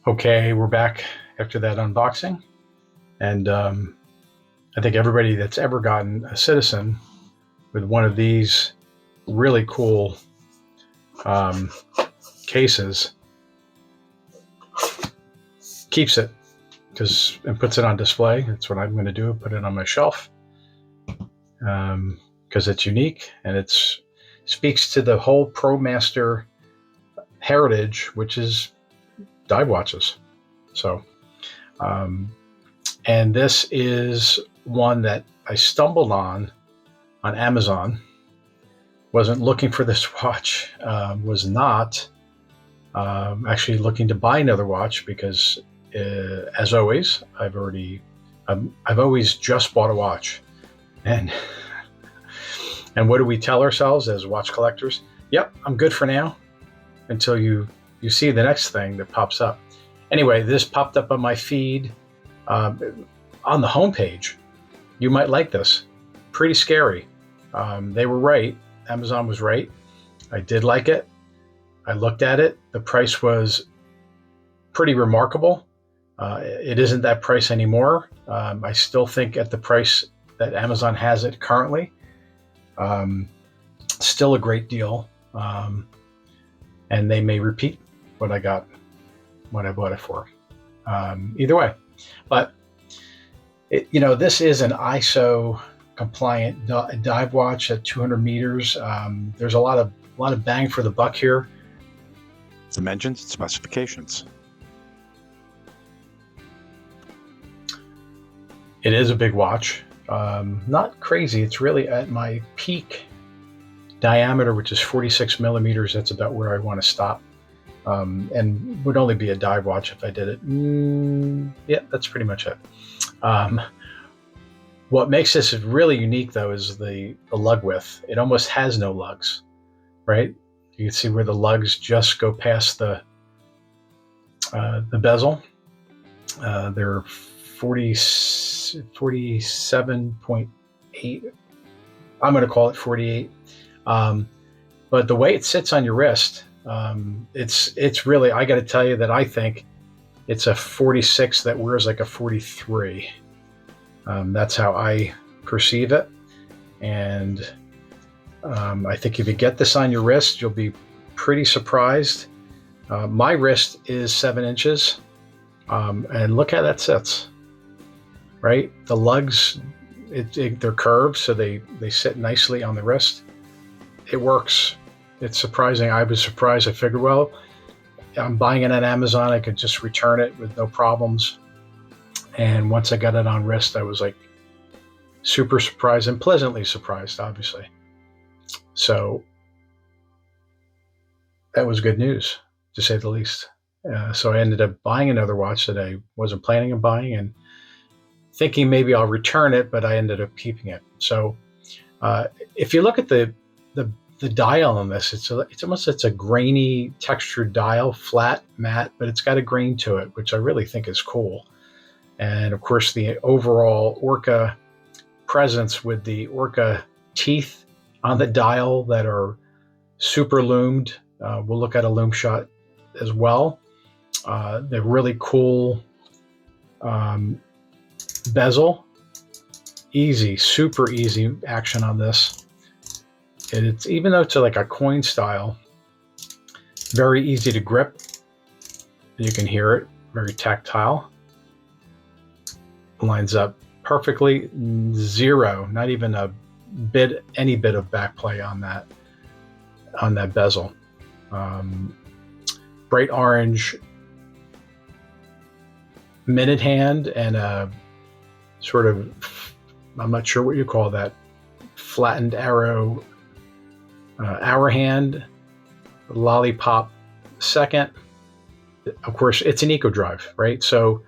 Okay, we're back after that unboxing, and I think everybody that's ever gotten a Citizen with one of these really cool cases keeps it and puts it on display. That's what I'm going to do, put it on my shelf because it's unique and it speaks to the whole ProMaster heritage, which is dive watches. So, and this is one that I stumbled on Amazon. Wasn't looking for this watch. Was not actually looking to buy another watch because, as always, I've always just bought a watch, and what do we tell ourselves as watch collectors? Yep, I'm good for now, until you see the next thing that pops up. Anyway, this popped up on my feed on the homepage. You might like this. Pretty scary. They were right. Amazon was right. I did like it. I looked at it. The price was pretty remarkable. It isn't that price anymore. I still think at the price that Amazon has it currently, still a great deal. And they may repeat what I bought it for. Either way, but this is an ISO compliant dive watch at 200 meters. There's a lot of bang for the buck here. Dimensions and specifications. It is a big watch. Not crazy. It's really at my peak diameter, which is 46 millimeters. That's about where I want to stop. And would only be a dive watch if I did it. Yeah, that's pretty much it. What makes this really unique, though, is the lug width. It almost has no lugs, right? You can see where the lugs just go past the bezel. They're 47.8. I'm going to call it 48. But the way it sits on your wrist, it's really, I got to tell you that I think it's a 46 that wears like a 43. That's how I perceive it. And I think if you get this on your wrist, you'll be pretty surprised. My wrist is 7 inches. And look how that sits, right? The lugs, they're curved, so they sit nicely on the wrist. It works. It's surprising. I was surprised. I figured, well, I'm buying it on Amazon. I could just return it with no problems. And once I got it on wrist, I was like super surprised and pleasantly surprised, obviously. So that was good news, to say the least. So I ended up buying another watch that I wasn't planning on buying and thinking maybe I'll return it, but I ended up keeping it. So if you look at the dial on this, it's a grainy textured dial, flat, matte, but it's got a grain to it, which I really think is cool. And of course, the overall Orca presence with the Orca teeth on the dial that are super loomed. We'll look at a loom shot as well. The really cool bezel. Easy, super easy action on this. And it's, even though it's like a coin style, very easy to grip. You can hear it, very tactile. Lines up perfectly. Zero, not even any bit of back play on that bezel. Bright orange minute hand and a sort of, I'm not sure what you call that, flattened hour hand, lollipop second. Of course, it's an eco drive, right? So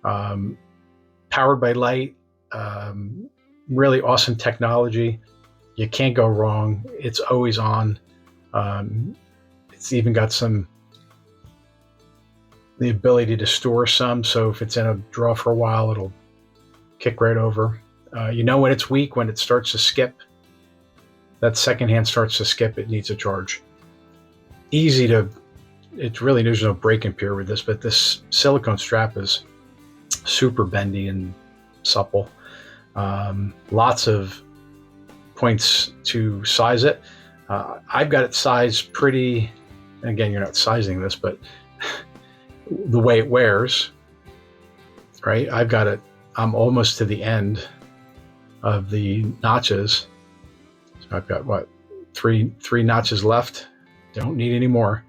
powered by light, really awesome technology. You can't go wrong. It's always on. It's even got the ability to store some, so if it's in a drawer for a while, it'll kick right over. You know when it's weak, when it starts to skip. That second hand starts to skip, it needs a charge. Easy to it's really, there's no break-in period with this, but this silicone strap is super bendy and supple. Lots of points to size it. I've got it sized pretty, again, you're not sizing this, but the way it wears, right? I've got it, I'm almost to the end of the notches. So I've got what, three notches left. Don't need any more.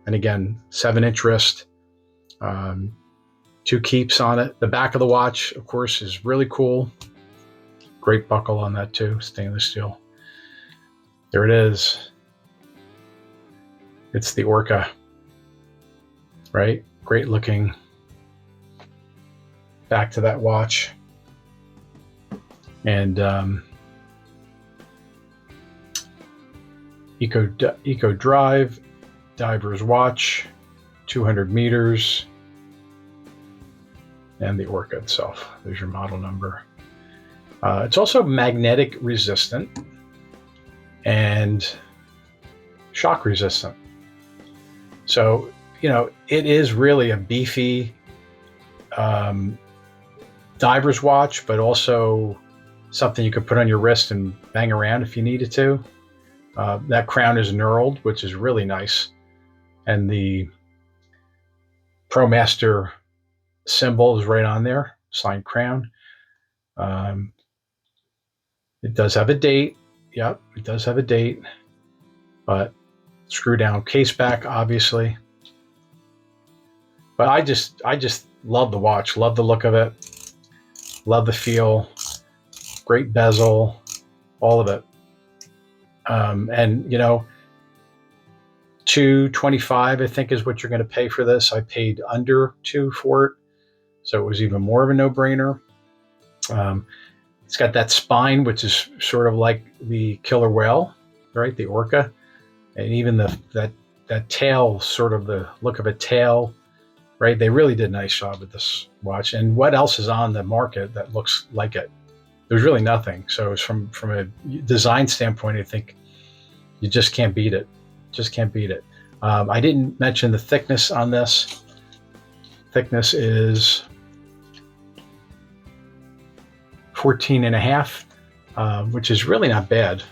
And again, 7-inch wrist, 2 keeps on it. The back of the watch, of course, is really cool. Great buckle on that too, stainless steel. There it is. It's the Orca, right? Great looking back to that watch. And Eco Drive, diver's watch, 200 meters, and the Orca itself. There's your model number. It's also magnetic resistant and shock resistant. So, it is really a beefy diver's watch, but also something you could put on your wrist and bang around if you needed to. That crown is knurled, which is really nice. And the Promaster symbol is right on there, signed crown. It does have a date. Yep, it does have a date. But screw down case back, obviously. But I just love the watch, love the look of it, love the feel, great bezel, all of it. And $225, I think, is what you're going to pay for this. I paid under $2 for it, so it was even more of a no-brainer. It's got that spine, which is sort of like the killer whale, right? The Orca, and even that tail, sort of the look of a tail, right? They really did a nice job with this watch. And what else is on the market that looks like it? There's really nothing. So it's from a design standpoint, I think you just can't beat it. Just can't beat it. I didn't mention the thickness on this. Thickness is 14.5, which is really not bad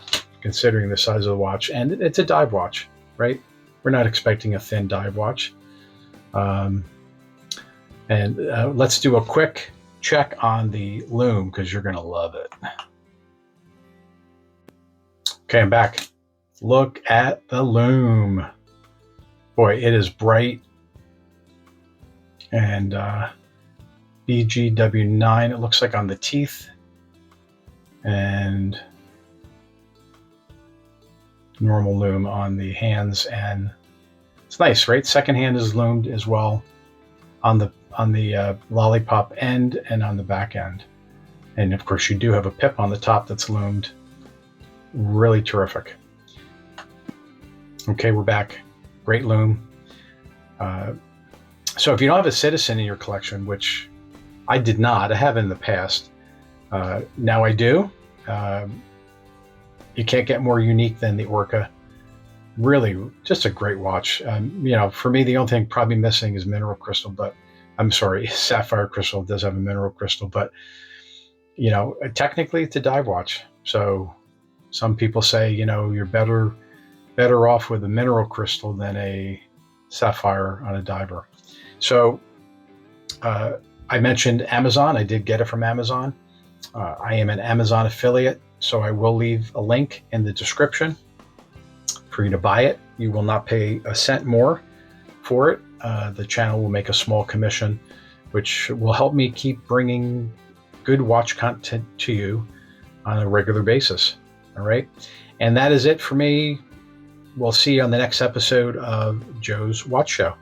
considering the size of the watch. And it's a dive watch, right? We're not expecting a thin dive watch. Let's do a quick check on the Lume because you're going to love it. Okay, I'm back. Look at the Lume. Boy, it is bright. And BGW9, it looks like on the teeth. And normal Lume on the hands. And it's nice, right? Second hand is loomed as well on the lollipop end and on the back end. And of course, you do have a pip on the top that's loomed. Really terrific. Okay, we're back. Great Lume. So if you don't have a Citizen in your collection, which I did not, I have in the past. Now I do. You can't get more unique than the Orca. Really, just a great watch. For me, the only thing probably missing is mineral crystal, but I'm sorry, sapphire crystal does have a mineral crystal, but technically it's a dive watch. So some people say, you're better off with a mineral crystal than a sapphire on a diver. So I mentioned Amazon. I did get it from Amazon. I am an Amazon affiliate, so I will leave a link in the description for you to buy it. You will not pay a cent more for it. The channel will make a small commission, which will help me keep bringing good watch content to you on a regular basis. All right. And that is it for me. We'll see you on the next episode of Joe's Watch Show.